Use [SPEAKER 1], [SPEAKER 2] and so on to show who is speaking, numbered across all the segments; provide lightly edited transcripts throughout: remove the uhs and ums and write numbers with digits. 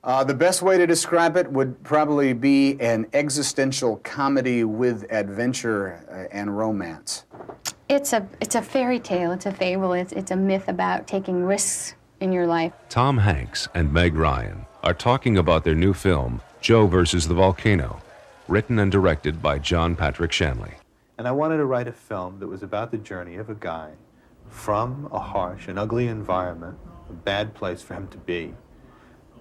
[SPEAKER 1] The best way to describe it would probably be an existential comedy with adventure and romance.
[SPEAKER 2] It's a fairy tale, it's a fable, it's a myth about taking risks in your life.
[SPEAKER 3] Tom Hanks and Meg Ryan are talking about their new film, Joe versus the Volcano, written and directed by John Patrick Shanley.
[SPEAKER 4] And I wanted to write a film that was about the journey of a guy from a harsh and ugly environment, a bad place for him to be,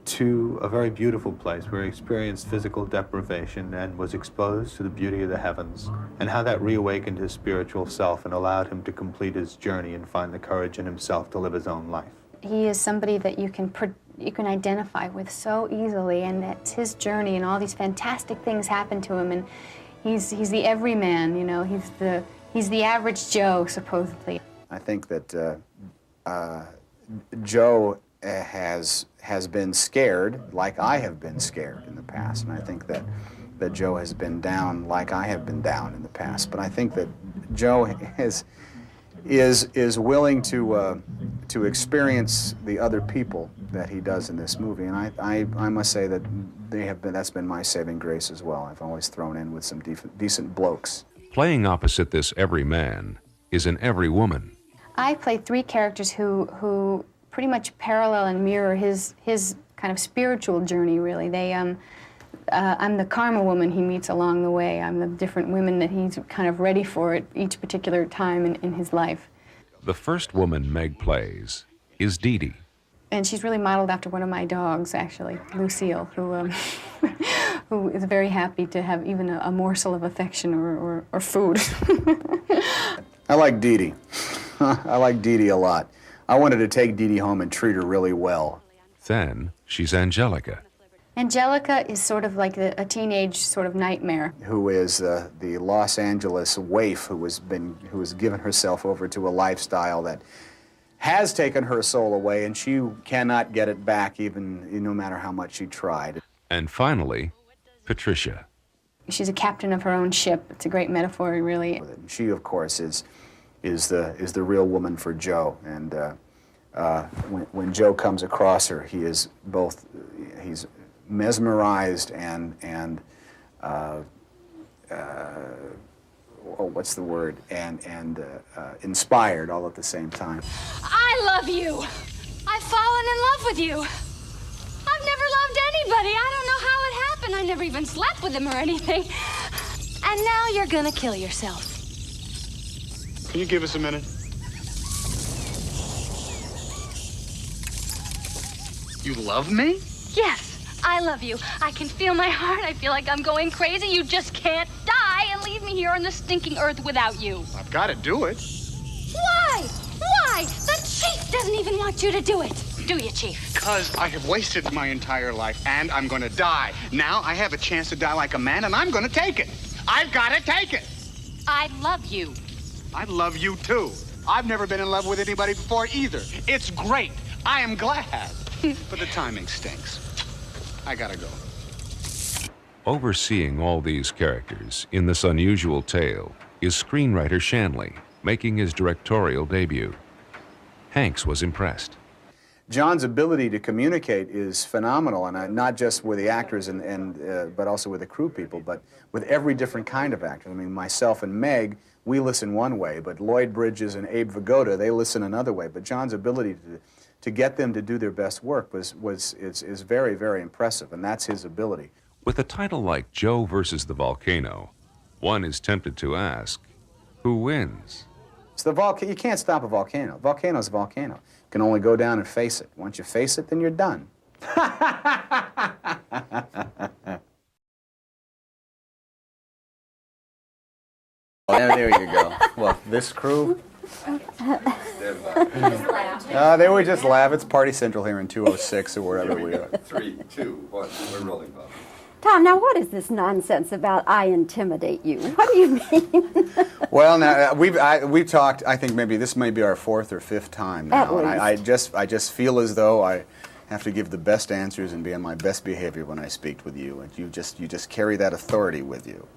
[SPEAKER 4] to a very beautiful place where he experienced physical deprivation and was exposed to the beauty of the heavens, and how that reawakened his spiritual self and allowed him to complete his journey and find the courage in himself to live his own life.
[SPEAKER 2] He is somebody that you can identify with so easily, and it's his journey, and all these fantastic things happen to him, and he's the everyman, you know, he's the average Joe, supposedly.
[SPEAKER 1] I think that Joe has been scared like I have been scared in the past, and I think that Joe has been down like I have been down in the past. But I think that Joe is willing to experience the other people that he does in this movie, and I must say that that's been my saving grace as well. I've always thrown in with some decent blokes.
[SPEAKER 3] Playing opposite this every man is an every woman.
[SPEAKER 2] I play three characters who pretty much parallel and mirror his kind of spiritual journey, really. I'm the karma woman he meets along the way. I'm the different women that he's kind of ready for at each particular time in his life.
[SPEAKER 3] The first woman Meg plays is Dee Dee.
[SPEAKER 2] And she's really modeled after one of my dogs, actually, Lucille, who is very happy to have even a morsel of affection or food.
[SPEAKER 1] I like Dee Dee. I like Dee Dee a lot. I wanted to take Dee Dee home and treat her really well.
[SPEAKER 3] Then she's Angelica.
[SPEAKER 2] Angelica is sort of like a teenage sort of nightmare.
[SPEAKER 1] Who is the Los Angeles waif who has given herself over to a lifestyle that has taken her soul away, and she cannot get it back even no matter how much she tried.
[SPEAKER 3] And finally, Patricia.
[SPEAKER 2] She's a captain of her own ship. It's a great metaphor, really.
[SPEAKER 1] She, of course, is the real woman for Joe, and when Joe comes across her, he's mesmerized and what's the word? And inspired all at the same time.
[SPEAKER 5] I love you. I've fallen in love with you. I've never loved anybody. I don't know how it happened. I never even slept with him or anything. And now you're gonna kill yourself.
[SPEAKER 6] Can you give us a minute? You love me?
[SPEAKER 5] Yes, I love you. I can feel my heart. I feel like I'm going crazy. You just can't die and leave me here on the stinking earth without you.
[SPEAKER 6] I've got to do it.
[SPEAKER 5] Why? Why? The chief doesn't even want you to do it. Do you, Chief?
[SPEAKER 6] Because I have wasted my entire life, and I'm going to die. Now I have a chance to die like a man, and I'm going to take it. I've got to take it.
[SPEAKER 5] I love you.
[SPEAKER 6] I love you, too. I've never been in love with anybody before, either. It's great. I am glad. But the timing stinks. I gotta go.
[SPEAKER 3] Overseeing all these characters in this unusual tale is screenwriter Shanley, making his directorial debut. Hanks was impressed.
[SPEAKER 1] John's ability to communicate is phenomenal, and not just with the actors but also with the crew people, but with every different kind of actor. I mean, myself and Meg, we listen one way, but Lloyd Bridges and Abe Vigoda, they listen another way. But John's ability to get them to do their best work is very, very impressive, and that's his ability.
[SPEAKER 3] With a title like Joe versus the Volcano, one is tempted to ask, who wins?
[SPEAKER 1] It's you can't stop a volcano. Volcano's a volcano. You can only go down and face it. Once you face it, then you're done. There you go. Well, this crew. They would just laugh. It's Party Central here in 206 or wherever we are.
[SPEAKER 7] 3, 2, 1. We're rolling, Bob.
[SPEAKER 8] Tom, now what is this nonsense about I intimidate you? What do you mean?
[SPEAKER 1] Well, now we've talked. I think maybe this may be our 4th or 5th time now, and I just feel as though I have to give the best answers and be on my best behavior when I speak with you, and you just carry that authority with you.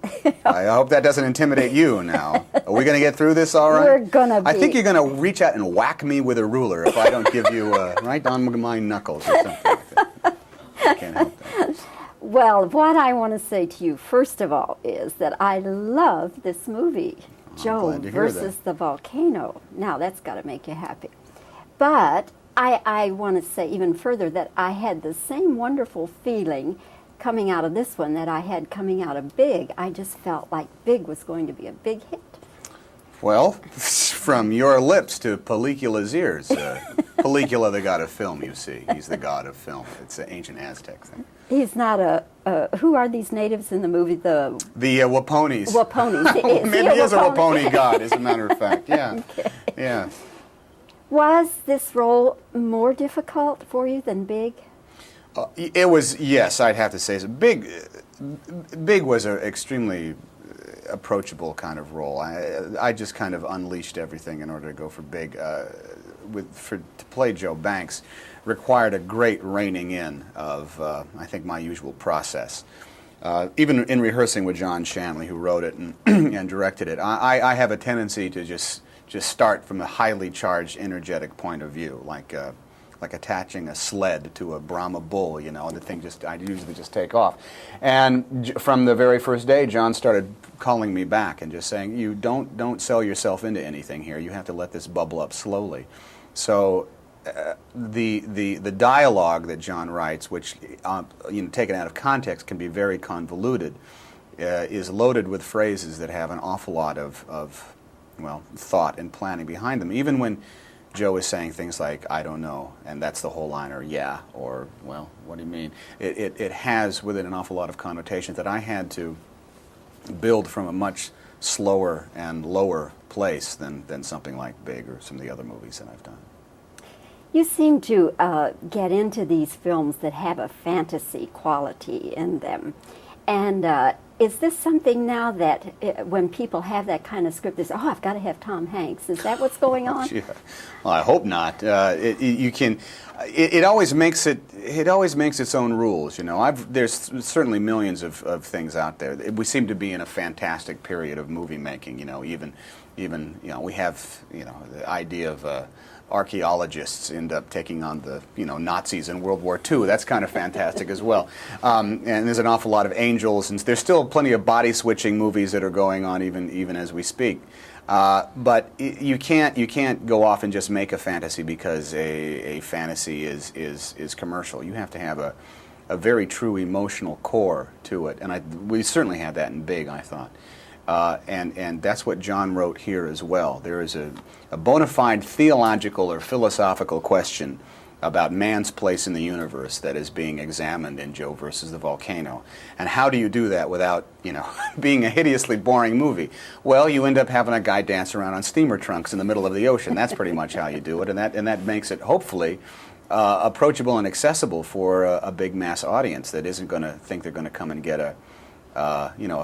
[SPEAKER 1] I hope that doesn't intimidate you now. Are we going to get through this all right?
[SPEAKER 8] We're going to be.
[SPEAKER 1] I think you're going to reach out and whack me with a ruler if I don't give you right on my knuckles or something like that. can't help that.
[SPEAKER 8] Well, what I want to say to you, first of all, is that I love this movie, Joe
[SPEAKER 1] glad to hear
[SPEAKER 8] versus
[SPEAKER 1] that.
[SPEAKER 8] the Volcano. Now, that's got to make you happy. But I want to say even further that I had the same wonderful feeling coming out of this one that I had coming out of Big. I just felt like Big was going to be a big hit.
[SPEAKER 1] Well, from your lips to Pelicula's ears. Pelicula, the god of film, you see. He's the god of film. It's an ancient Aztec thing.
[SPEAKER 8] He's not who are these natives in the movie? The
[SPEAKER 1] Waponis.
[SPEAKER 8] Waponis.
[SPEAKER 1] Maybe he is a Waponi god, as a matter of fact. Yeah.
[SPEAKER 8] Okay.
[SPEAKER 1] Yeah.
[SPEAKER 8] Was this role more difficult for you than Big?
[SPEAKER 1] It was, yes, I'd have to say. So Big was an extremely approachable kind of role. I just kind of unleashed everything in order to go for Big. To play Joe Banks required a great reining in of, I think, my usual process. Even in rehearsing with John Shanley, who wrote it and, and directed it, I have a tendency to just start from a highly charged, energetic point of view, like attaching a sled to a Brahma bull, you know, and the thing I usually just take off. And from the very first day, John started calling me back and just saying, you don't sell yourself into anything here. You have to let this bubble up slowly. So the dialogue that John writes, which taken out of context can be very convoluted, is loaded with phrases that have an awful lot of thought and planning behind them. Even when Joe is saying things like, I don't know, and that's the whole line, or yeah, or, well, what do you mean? It has with it an awful lot of connotations that I had to build from a much slower and lower place than something like Big or some of the other movies that I've done.
[SPEAKER 8] You seem to get into these films that have a fantasy quality in them. And is this something now that when people have that kind of script, they say, oh, I've got to have Tom Hanks. Is that what's going on?
[SPEAKER 1] Yeah. Well, I hope not. It always makes its own rules, you know. There's certainly millions of things out there. We seem to be in a fantastic period of movie making, you know. Even we have, the idea of archaeologists end up taking on the Nazis in World War II. That's kind of fantastic as well. And there's an awful lot of angels, and there's still plenty of body switching movies that are going on even as we speak. But you can't go off and just make a fantasy because a fantasy is commercial. You have to have a very true emotional core to it, and we certainly had that in Big, I thought. And that's what John wrote here as well. There is a bona fide theological or philosophical question about man's place in the universe that is being examined in Joe versus the Volcano. And how do you do that without, being a hideously boring movie? Well, you end up having a guy dance around on steamer trunks in the middle of the ocean. That's pretty much how you do it, and that makes it, hopefully, approachable and accessible for a big mass audience that isn't going to think they're going to come and get a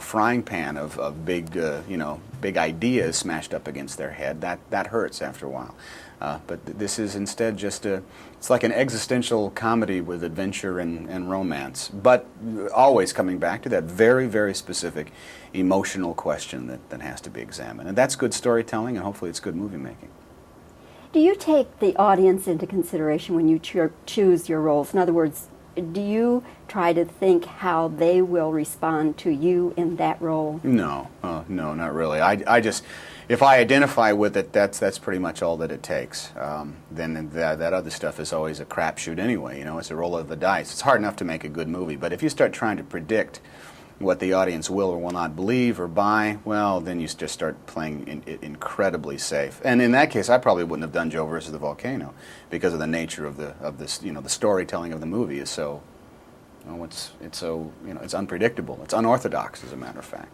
[SPEAKER 1] frying pan of big ideas smashed up against their head. That hurts after a while. But this is instead it's like an existential comedy with adventure and romance, but always coming back to that very, very specific emotional question that has to be examined. And that's good storytelling, and hopefully it's good movie making.
[SPEAKER 8] Do you take the audience into consideration when you choose your roles? In other words, do you try to think how they will respond to you in that role?
[SPEAKER 1] No, not really. I just, if I identify with it, that's pretty much all that it takes. Then that other stuff is always a crapshoot anyway. It's a roll of the dice. It's hard enough to make a good movie, but if you start trying to predict what the audience will or will not believe or buy, well, then you just start playing it incredibly safe. And in that case, I probably wouldn't have done Joe versus the Volcano because of the nature of this. The storytelling of the movie is so, it's unpredictable. It's unorthodox, as a matter of fact.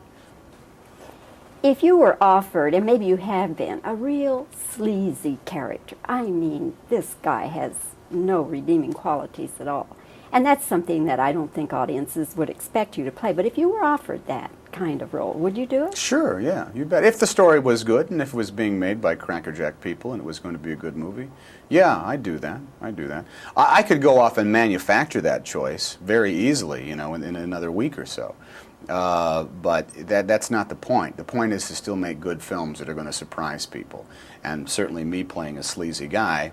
[SPEAKER 8] If you were offered, and maybe you have been, a real sleazy character, I mean, this guy has no redeeming qualities at all. And that's something that I don't think audiences would expect you to play. But if you were offered that kind of role, would you do it?
[SPEAKER 1] Sure, yeah, you bet. If the story was good and if it was being made by crackerjack people and it was going to be a good movie, yeah, I'd do that. I could go off and manufacture that choice very easily, in another week or so. But that's not the point. The point is to still make good films that are going to surprise people. And certainly me playing a sleazy guy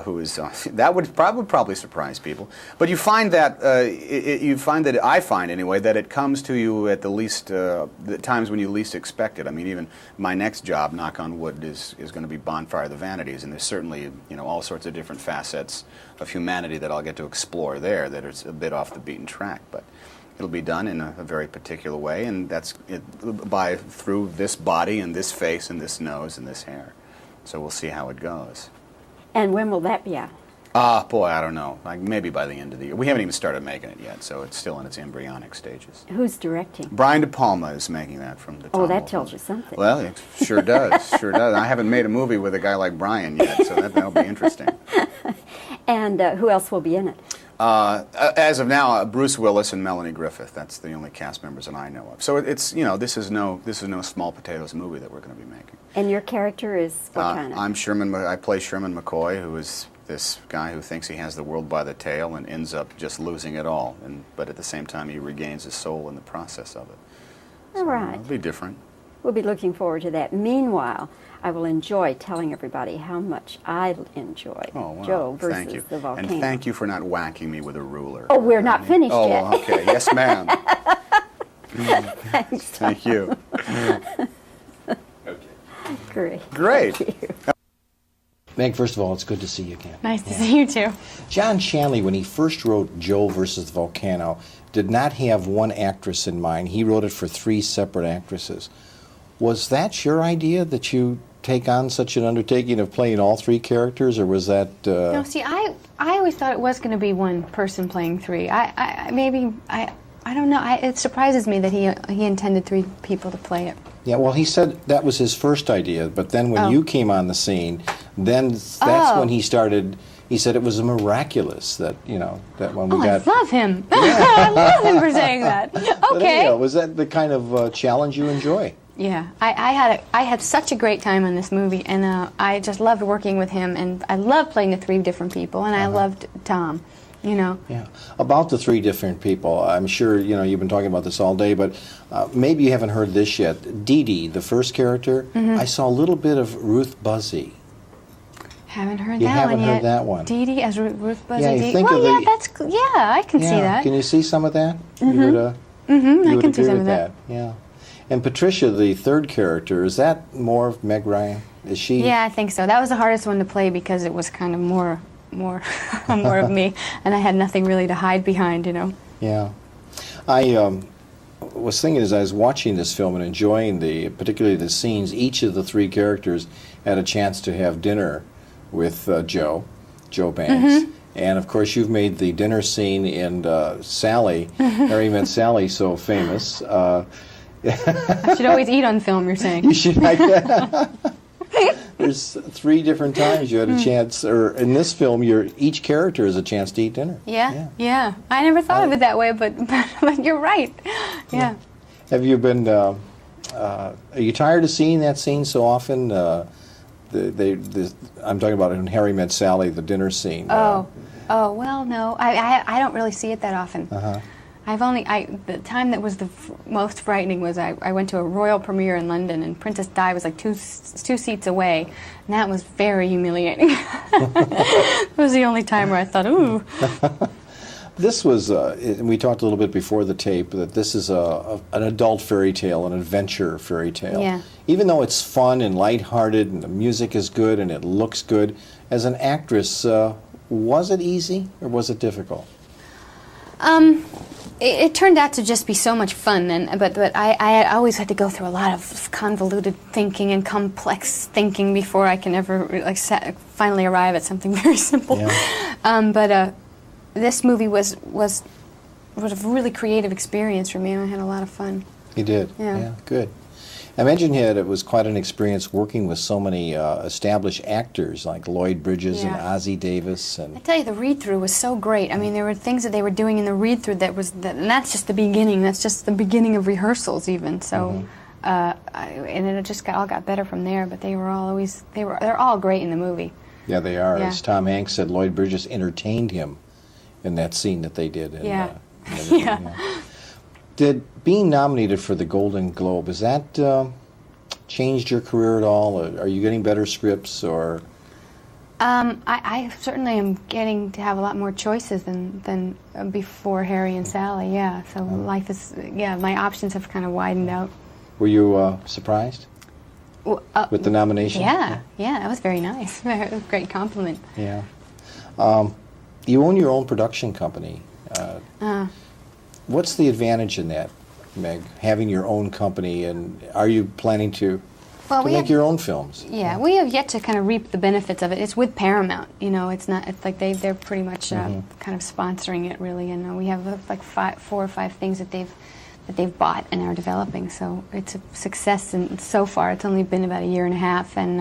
[SPEAKER 1] who is that would probably surprise people. But you find that I find anyway that it comes to you at the times when you least expect it. I mean, even my next job, knock on wood, is going to be Bonfire of the Vanities, and there's certainly all sorts of different facets of humanity that I'll get to explore there that are a bit off the beaten track, but it'll be done in a very particular way, and that's through this body and this face and this nose and this hair. So we'll see how it goes.
[SPEAKER 8] And when will that be out?
[SPEAKER 1] Boy, I don't know. Like maybe by the end of the year. We haven't even started making it yet, so it's still in its embryonic stages.
[SPEAKER 8] Who's directing?
[SPEAKER 1] Brian De Palma is making that from the Tom
[SPEAKER 8] that
[SPEAKER 1] Wolfe
[SPEAKER 8] tells
[SPEAKER 1] movie.
[SPEAKER 8] you something.
[SPEAKER 1] Well, it sure does. Sure does. I haven't made a movie with a guy like Brian yet, so that'll be interesting.
[SPEAKER 8] And who else will be in it?
[SPEAKER 1] As of now, Bruce Willis and Melanie Griffith. That's the only cast members that I know of. So it's this is no small potatoes movie that we're going to be making.
[SPEAKER 8] And your character is what kind of?
[SPEAKER 1] I'm Sherman. I play Sherman McCoy, who is this guy who thinks he has the world by the tail and ends up just losing it all. But at the same time, he regains his soul in the process of it.
[SPEAKER 8] All right.
[SPEAKER 1] It'll be different.
[SPEAKER 8] We'll be looking forward to that. Meanwhile, I will enjoy telling everybody how much I enjoy Joe versus
[SPEAKER 1] thank you.
[SPEAKER 8] the Volcano.
[SPEAKER 1] And thank you for not whacking me with a ruler.
[SPEAKER 8] Oh, we're not finished yet.
[SPEAKER 1] Oh, okay. Yes, ma'am.
[SPEAKER 8] Thanks.
[SPEAKER 1] Thank you.
[SPEAKER 8] Great.
[SPEAKER 1] Great.
[SPEAKER 8] Thank you.
[SPEAKER 9] Meg, first of all, it's good to see you again.
[SPEAKER 2] Nice to see you too.
[SPEAKER 9] John Shanley, when he first wrote Joe versus the Volcano, did not have one actress in mind. He wrote it for 3 separate actresses. Was that your idea, that you take on such an undertaking of playing all 3 characters, or was that...
[SPEAKER 2] No, see, I always thought it was going to be one person playing 3. I don't know. It surprises me that he intended 3 people to play it.
[SPEAKER 9] Yeah, well, he said that was his first idea, but then when you came on the scene, then that's when he started... He said it was miraculous that, that when we got...
[SPEAKER 2] I love him. I love him for saying that.
[SPEAKER 9] But
[SPEAKER 2] Okay.
[SPEAKER 9] anyhow, was that the kind of challenge you enjoy?
[SPEAKER 2] Yeah, I had such a great time on this movie, and I just loved working with him, and I loved playing the 3 different people, and I loved Tom,
[SPEAKER 9] Yeah. About the 3 different people, I'm sure, you've been talking about this all day, but maybe you haven't heard this yet. Dee Dee, the first character, I saw a little bit of Ruth Buzzy.
[SPEAKER 2] Haven't heard
[SPEAKER 9] You
[SPEAKER 2] that
[SPEAKER 9] haven't
[SPEAKER 2] one yet.
[SPEAKER 9] heard that one.
[SPEAKER 2] Dee Dee as Ruth Buzzy.
[SPEAKER 9] Yeah, you
[SPEAKER 2] Dee.
[SPEAKER 9] think
[SPEAKER 2] Well,
[SPEAKER 9] of
[SPEAKER 2] yeah, I can see that.
[SPEAKER 9] Can you see some of that? You would,
[SPEAKER 2] I
[SPEAKER 9] would
[SPEAKER 2] can see
[SPEAKER 9] agree
[SPEAKER 2] some
[SPEAKER 9] with
[SPEAKER 2] of that.
[SPEAKER 9] Yeah. And Patricia, the third character, is that more of Meg Ryan? Is she?
[SPEAKER 2] Yeah, I think so. That was the hardest one to play because it was kind of more of me, and I had nothing really to hide behind,
[SPEAKER 9] Yeah. I was thinking as I was watching this film and enjoying particularly the scenes, each of the 3 characters had a chance to have dinner with Joe Banks. And of course, you've made the dinner scene in Sally, Harry Met Sally, so famous.
[SPEAKER 2] I should always eat on film, you're saying.
[SPEAKER 9] You should like that. There's 3 different times you had a chance, or in this film, each character has a chance to eat dinner.
[SPEAKER 2] Yeah. I never thought of it that way, but you're right. Yeah.
[SPEAKER 9] Have you been? Are you tired of seeing that scene so often? I'm talking about in Harry Met Sally, the dinner scene.
[SPEAKER 2] Oh, well, no. I don't really see it that often. The time that was the most frightening was I went to a royal premiere in London, and Princess Di was like two seats away, and that was very humiliating. It was the only time where I thought, ooh.
[SPEAKER 9] This was, and we talked a little bit before the tape, that this is an adult fairy tale, an adventure fairy tale.
[SPEAKER 2] Yeah.
[SPEAKER 9] Even though it's fun and lighthearted and the music is good and it looks good, as an actress, was it easy or was it difficult?
[SPEAKER 2] It turned out to just be so much fun, but I always had to go through a lot of convoluted thinking and complex thinking before I can ever finally arrive at something very simple. Yeah. But this movie was a really creative experience for me, and I had a lot of fun.
[SPEAKER 9] You did?
[SPEAKER 2] Yeah.
[SPEAKER 9] Good. I imagine it was quite an experience working with so many established actors like Lloyd Bridges and Ossie Davis. And
[SPEAKER 2] I tell you, the read-through was so great. I mean, there were things that they were doing in the read-through and that's just the beginning. That's just the beginning of rehearsals, even. So, and it just all got better from there. But they're all great in the movie.
[SPEAKER 9] Yeah, they are.
[SPEAKER 2] Yeah.
[SPEAKER 9] As Tom Hanks said, Lloyd Bridges entertained him in that scene that they did. And,
[SPEAKER 2] Yeah.
[SPEAKER 9] yeah. Did being nominated for the Golden Globe, has that changed your career at all? Are you getting better scripts or?
[SPEAKER 2] I certainly am getting to have a lot more choices than before Harry and Sally, yeah. So life is, yeah, my options have kind of widened out.
[SPEAKER 9] Were you surprised with the nomination?
[SPEAKER 2] Yeah, that was very nice. A great compliment.
[SPEAKER 9] Yeah. You own your own production company. What's the advantage in that, Meg, having your own company, and are you planning to make your own films?
[SPEAKER 2] Yeah, we have yet to kind of reap the benefits of it. It's with Paramount, you know. It's not. It's like they're pretty much kind of sponsoring it, really. And we have like 4 or 5 things that they've bought and are developing. So it's a success. And so far, it's only been about 1.5 years. And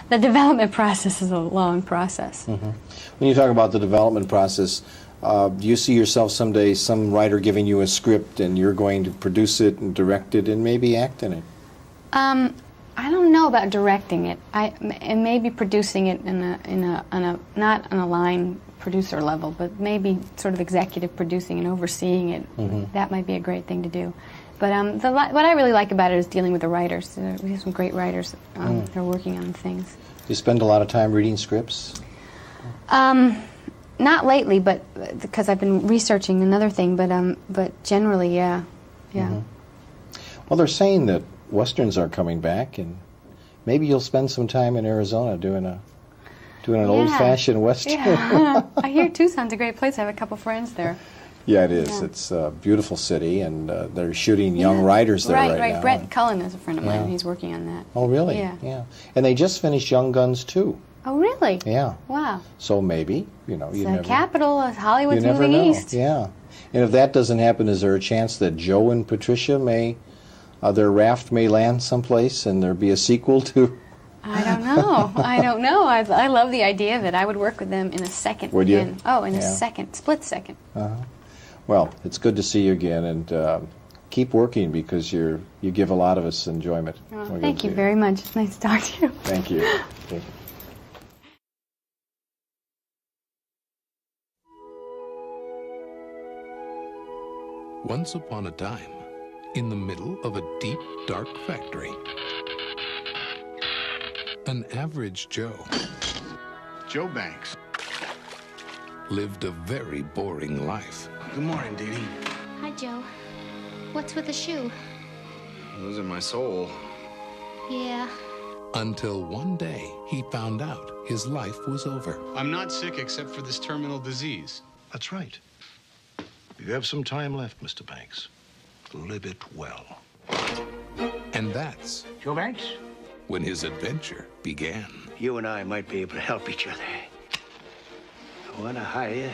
[SPEAKER 2] the development process is a long process.
[SPEAKER 9] When you talk about the development process, do you see yourself someday, some writer giving you a script and you're going to produce it and direct it and maybe act in it?
[SPEAKER 2] I don't know about directing it. And maybe producing it not on a line producer level, but maybe sort of executive producing and overseeing it. That might be a great thing to do. But what I really like about it is dealing with the writers. We have some great writers that are working on things.
[SPEAKER 9] Do you spend a lot of time reading scripts?
[SPEAKER 2] Not lately, but because I've been researching another thing. But generally, yeah.
[SPEAKER 9] Well, they're saying that westerns are coming back, and maybe you'll spend some time in Arizona doing an old-fashioned western.
[SPEAKER 2] Yeah. I hear Tucson's a great place. I have a couple friends there.
[SPEAKER 9] Yeah, it is. Yeah. It's a beautiful city, and they're shooting young writers there right now.
[SPEAKER 2] Brett Cullen is a friend of mine. He's working on that.
[SPEAKER 9] Oh, really?
[SPEAKER 2] Yeah.
[SPEAKER 9] And they just finished Young Guns 2.
[SPEAKER 2] Oh, really?
[SPEAKER 9] Yeah.
[SPEAKER 2] Wow.
[SPEAKER 9] So maybe, you know, you never...
[SPEAKER 2] The capital of Hollywood's
[SPEAKER 9] you never
[SPEAKER 2] moving
[SPEAKER 9] know.
[SPEAKER 2] east.
[SPEAKER 9] Yeah. And if that doesn't happen, is there a chance that Joe and Patricia may, their raft may land someplace and there be a sequel to...
[SPEAKER 2] I don't know. I love the idea of it. I would work with them in a second.
[SPEAKER 9] Would you?
[SPEAKER 2] In a second, split second.
[SPEAKER 9] Well, it's good to see you again, and keep working because you give a lot of us enjoyment.
[SPEAKER 2] Oh, thank you very much. It's nice to talk to you.
[SPEAKER 9] Thank you. Thank you.
[SPEAKER 10] Once upon a time, in the middle of a deep, dark factory, an average Joe
[SPEAKER 6] Banks
[SPEAKER 10] lived a very boring life.
[SPEAKER 6] Good morning, Dee Dee.
[SPEAKER 5] Hi, Joe. What's with the shoe?
[SPEAKER 7] Losing my soul.
[SPEAKER 5] Yeah.
[SPEAKER 10] Until one day, he found out his life was over.
[SPEAKER 6] I'm not sick except for this terminal disease.
[SPEAKER 11] That's right. You have some time left, Mr. Banks. Live it well.
[SPEAKER 10] And that's
[SPEAKER 12] Joe Banks?
[SPEAKER 10] when his adventure began.
[SPEAKER 12] You and I might be able to help each other. I want to hire you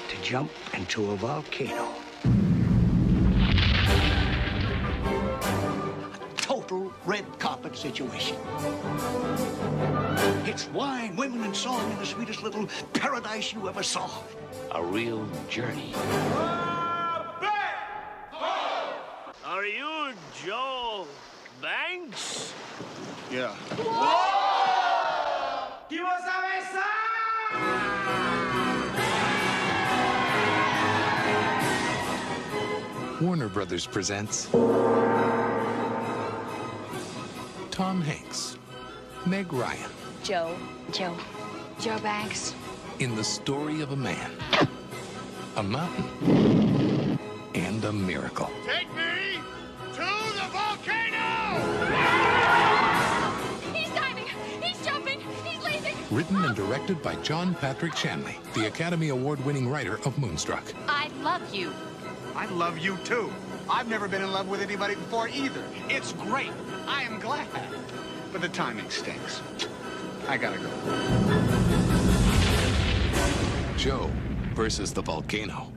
[SPEAKER 12] to jump into a volcano. A total red carpet situation. It's wine, women, and song in the sweetest little paradise you ever saw. A real journey.
[SPEAKER 13] Are you Joe Banks?
[SPEAKER 6] Yeah.
[SPEAKER 10] Warner Brothers presents Tom Hanks, Meg Ryan.
[SPEAKER 5] Joe Banks.
[SPEAKER 10] In the story of a man, a mountain, and a miracle.
[SPEAKER 13] Take me to the volcano!
[SPEAKER 5] He's diving! He's jumping! He's leaping!
[SPEAKER 10] Written and directed by John Patrick Shanley, the Academy Award-winning writer of Moonstruck.
[SPEAKER 5] I love you.
[SPEAKER 6] I love you, too. I've never been in love with anybody before either. It's great. I am glad. But the timing stinks. I gotta go.
[SPEAKER 10] Joe versus the volcano.